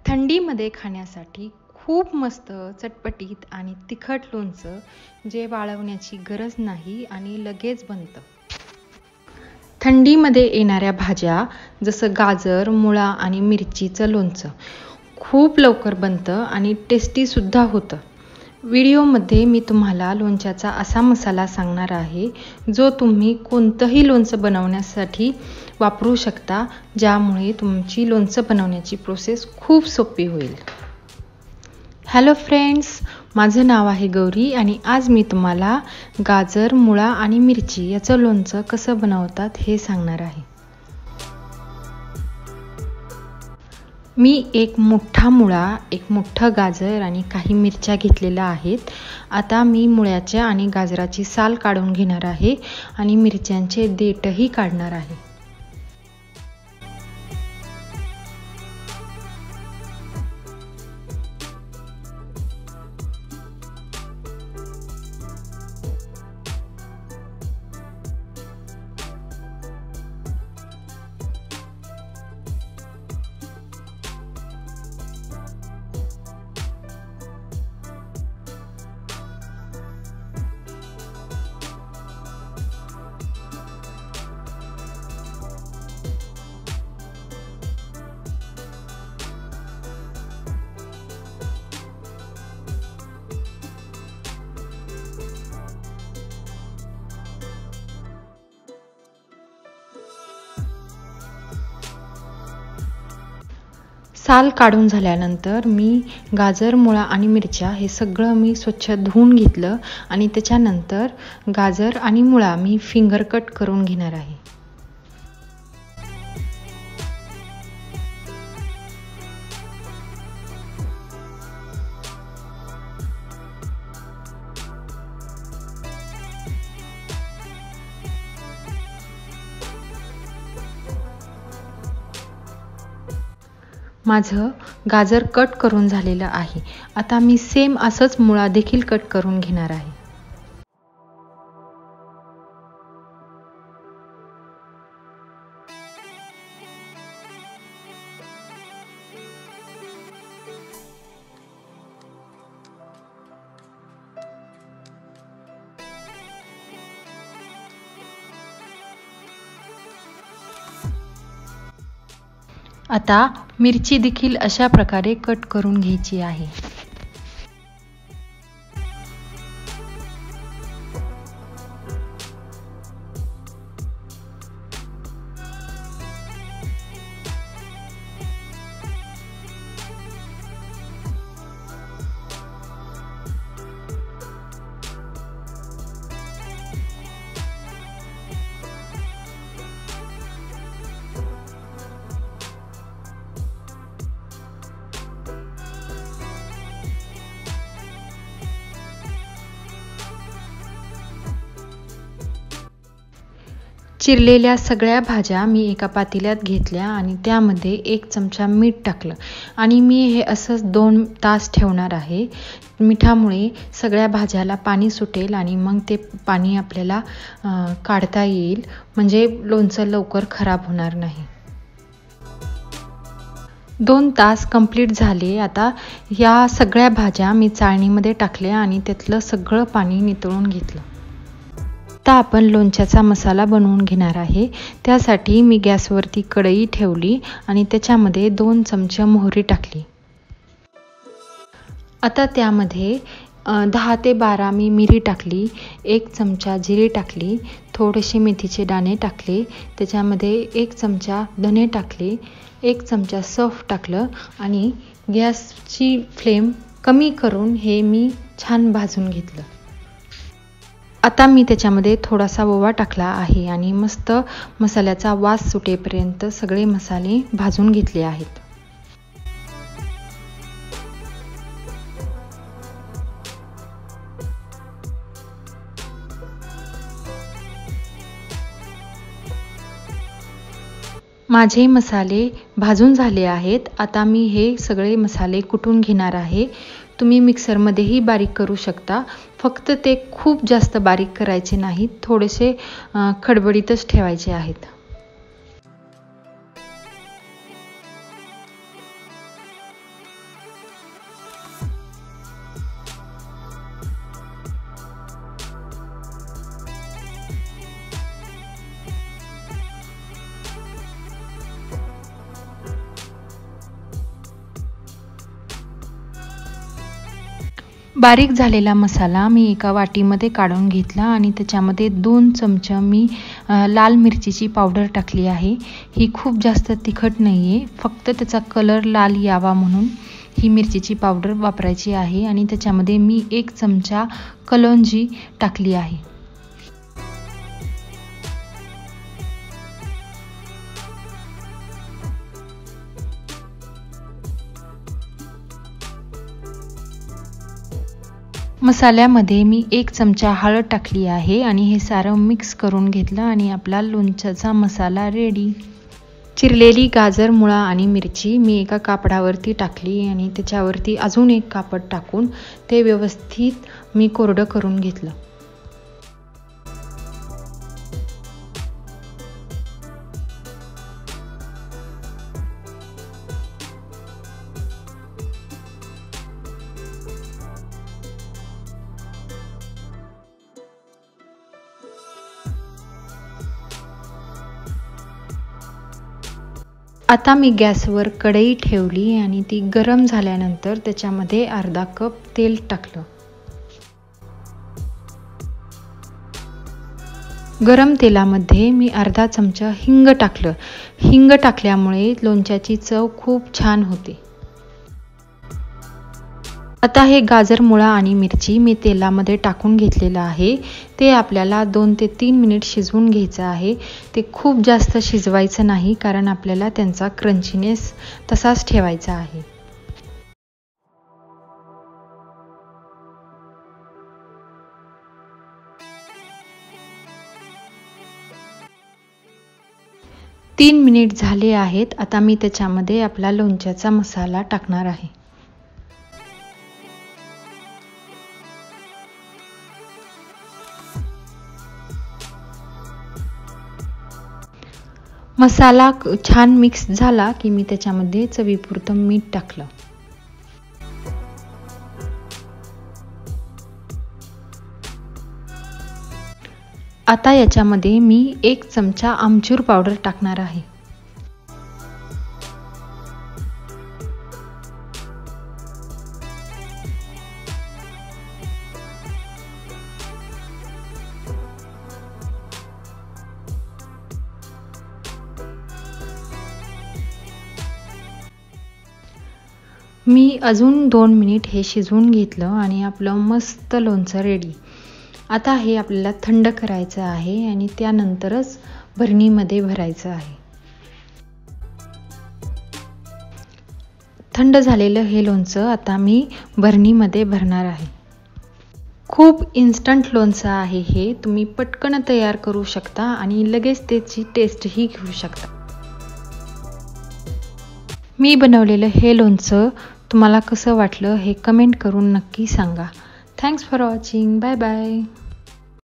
थंडीमध्ये खाण्यासाठी खूप मस्त चटपटीत आणि तिखट लोणचं जे वाळवण्याची गरज नाही आणि लगेच बनतं। थंडीमध्ये येणाऱ्या भाज्या जसं गाजर, मुळा आणि मिरचीचं लोणचं खूप लवकर बनतं आणि टेस्टी सुद्धा होतं। व्हिडिओमध्ये मी तुम्हाला लोणच्याचा असा मसाला सांगणार आहे जो तुम्ही कोणतंही लोणचं बनवण्यासाठी वापरू शकता, ज्यामुळे तुमची लोणचं बनवण्याची प्रोसेस खूप सोपी होईल। हॅलो फ्रेंड्स, माझं नाव आहे गौरी आणि आज मी तुम्हाला गाजर, मुळा आणि मिरची याचं लोणचं कसं बनवतात हे सांगणार आहे। मी एक मोठा मुळा, एक मोठं गाजर आणि काही मिरच्या घेतलेल्या आहेत। आता मी मुळ्याच्या आणि गाजराची साल काढून घेणार आहे आणि मिरच्यांचे देठही काढणार आहे। साल काढून झाल्यानंतर मी गाजर, मुळा आणि मिरच्या हे सगळं मी स्वच्छ धुवून घेतलं आणि त्याच्यानंतर गाजर आणि मुळा मी फिंगर कट करून घेणार आहे। माझं गाजर कट करून झालेलं आहे। आता मी सेम असंच मुळा देखील कट करून घेणार आहे। आता मिरची देखील अशा प्रकारे कट करून घ्यायची आहे। चिरलेल्या सगळ्या भाज्या मी एका पातेल्यात घेतल्या आणि त्यामध्ये 1 चमचा मीठ टाकलं आणि मी हे असंच 2 तास ठेवणार आहे। मिठामुळे सगळ्या भाज्याला पाणी सुटेल आणि मग ते पाणी आपल्याला काढता येईल, म्हणजे लोणचं लवकर खराब होणार नाही। 2 तास कंप्लीट झाले। आता या सगळ्या भाज्या मी चाळणीमध्ये टाकल्या आणि त्यातलं सगळं पाणी नितळून घेतलं। आता आपण लोणच्याचा मसाला बनवून घेणार आहे। त्यासाठी मी गॅसवरती कढई ठेवली आणि त्याच्यामध्ये 2 चमचे मोहरी टाकली। आता त्यामध्ये 10 ते 12 मी मिरी टाकली, 1 चमचा जिरे टाकली, थोडेसे मेथीचे दाणे टाकले, त्याच्यामध्ये 1 चमचा धने टाकले, 1 चमचा सौंफ टाकलं आणि गॅसची फ्लेम कमी करून हे मी छान भाजून घेतलं। आता मी त्याच्यामध्ये थोडासा ओवा टाकला आहे आणि मस्त मसाल्याचा वास सुटेपर्यंत सगळे मसाले भाजून घेतले आहेत। माझे मसाले भाजून झाले आहेत। आता मी हे सगळे मसाले कुटून घेणार आहे। तुम्ही मिक्सरमध्येही बारीक करू शकता, फक्त ते खूप जास्त बारीक करायचे नाहीत, थोडेसे खडबडीतच ठेवायचे आहेत। बारीक झालेला मसाला मी एका वाटीमध्ये काढून घेतला आणि त्याच्यामध्ये 2 चमचे मी लाल मिरचीची पावडर टाकली आहे। ही खूप जास्त तिखट नाही आहे, फक्त त्याचा कलर लाल यावा म्हणून ही मिरचीची पावडर वापरायची आहे। आणि त्याच्यामध्ये मी 1 चमचा कलोंजी टाकली आहे। मसाल्यामध्ये मी 1 चमचा हळद टाकली आहे आणि हे सारं मिक्स करून घेतलं आणि आपला लोणच्याचा मसाला रेडी। चिरलेली गाजर, मुळा आणि मिरची मी एका कापडावरती टाकली आणि त्याच्यावरती अजून एक कापड टाकून ते व्यवस्थित मी कोरडं करून घेतलं। आता मी गॅसवर कढई ठेवली आणि ती गरम झाल्यानंतर त्याच्यामध्ये अर्धा कप तेल टाकलं। गरम तेलामध्ये मी अर्धा चमचा हिंग टाकलं। हिंग टाकल्यामुळे लोणच्याची चव खूप छान होते। आता हे गाजर, मुळा आणि मिरची मी तेलामध्ये टाकून घेतलेलं आहे। ते आपल्याला 2 ते 3 मिनिट शिजवून घ्यायचं आहे। ते खूप जास्त शिजवायचं नाही, कारण आपल्याला त्यांचा क्रंचीनेस तसाच ठेवायचा आहे। तीन मिनिट झाले आहेत। आता मी त्याच्यामध्ये आपला लोणच्याचा मसाला टाकणार आहे। मसाला छान मिक्स झाला की मी त्याच्यामध्ये चवीपुरतं मीठ टाकलं। आता याच्यामध्ये मी 1 चमचा आमचूर पावडर टाकणार आहे। मी अजून 2 मिनिट हे शिजवून घेतलं आणि आपलं मस्त लोणचं रेडी। आता हे आपल्याला थंड करायचं आहे आणि त्यानंतरच भरणीमध्ये भरायचं आहे। थंड झालेलं हे लोणचं आता मी भरणीमध्ये भरणार आहे। खूप इन्स्टंट लोणचं आहे हे, तुम्ही पटकन तयार करू शकता आणि लगेच त्याची टेस्टही घेऊ शकता। मी बनवलेलं हे लोणचं तुम्हाला कसं वाटलं हे कमेंट करून नक्की सांगा। Thanks for watching. Bye bye.